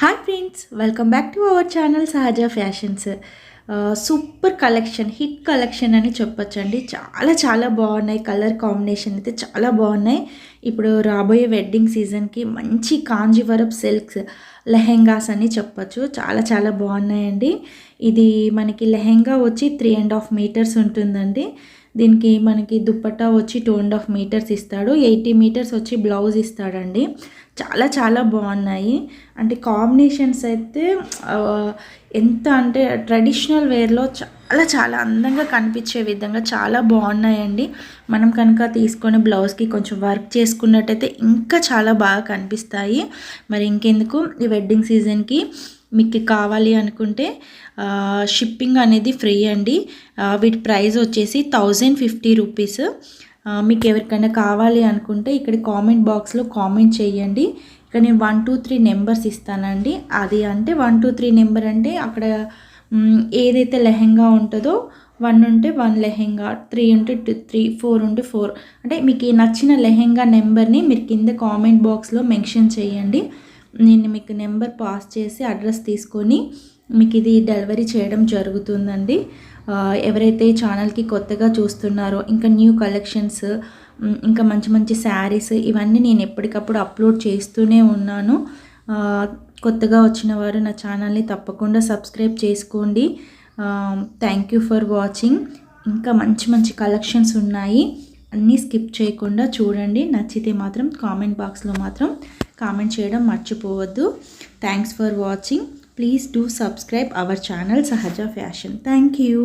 Hi friends, welcome back to our channel Sahaja fashions. Super collection, hit collection అని చెప్పొచ్చండి. చాలా చాలా బాగున్నాయి. కలర్ కాంబినేషన్ అయితే చాలా బాగున్నాయి. ఇప్పుడు రాబోయే వెడ్డింగ్ సీజన్కి మంచి కాంజీవరప్ సిల్క్స్ లెహెంగాస్ అని చెప్పొచ్చు. చాలా చాలా బాగున్నాయండి. ఇది మనకి లెహెంగా వచ్చి 3.5 మీటర్స్ ఉంటుందండి. దీనికి మనకి దుప్పట్టా వచ్చి 2.5 మీటర్స్ ఇస్తాడు. 80 మీటర్స్ వచ్చి బ్లౌజ్ ఇస్తాడండి. చాలా చాలా బాగున్నాయి. అంటే కాంబినేషన్స్ అయితే ఎంత అంటే ట్రెడిషనల్ వేర్లో చాలా చాలా అందంగా కనిపించే విధంగా చాలా బాగున్నాయండి. మనం కనుక తీసుకొని బ్లౌజ్కి కొంచెం వర్క్ చేసుకున్నట్టయితే ఇంకా చాలా బాగా కనిపిస్తాయి. మరి ఇంకెందుకు, ఈ వెడ్డింగ్ సీజన్కి మీకు కావాలి అనుకుంటే షిప్పింగ్ అనేది ఫ్రీ అండి. వీటి ప్రైస్ వచ్చేసి 1050 రూపీస్. మీకు ఎవరికైనా కావాలి అనుకుంటే ఇక్కడ కామెంట్ బాక్స్లో కామెంట్ చేయండి. ఇక్కడ నేను 1 2 3 నెంబర్స్ ఇస్తానండి. అది అంటే 1 2 3 నెంబర్ అంటే అక్కడ ఏదైతే లెహెంగా ఉంటుందో 1 ఉంటే 1 లెహెంగా, 3 ఉంటే 3, 4 ఉంటే 4. అంటే మీకు నచ్చిన లెహెంగా నెంబర్ని మీరు కింద కామెంట్ బాక్స్లో మెన్షన్ చేయండి. నేను మీకు నెంబర్ పాస్ చేసి అడ్రస్ తీసుకొని మీకు ఇది డెలివరీ చేయడం జరుగుతుందండి. ఎవరైతే ఛానల్కి కొత్తగా చూస్తున్నారో, ఇంకా న్యూ కలెక్షన్స్, ఇంకా మంచి మంచి శారీస్ ఇవన్నీ నేను ఎప్పటికప్పుడు అప్లోడ్ చేస్తూనే ఉన్నాను. కొత్తగా వచ్చిన వారు నా ఛానల్ని తప్పకుండా సబ్స్క్రైబ్ చేసుకోండి. Thank you for watching. ఇంకా మంచి మంచి కలెక్షన్స్ ఉన్నాయి, అన్నీ స్కిప్ చేయకుండా చూడండి. నచ్చితే మాత్రం కామెంట్ బాక్స్లో మాత్రం కామెంట్ చేయడం మర్చిపోవద్దు. Thanks for watching. Please do subscribe our channel Sahaja Fashion. Thank you.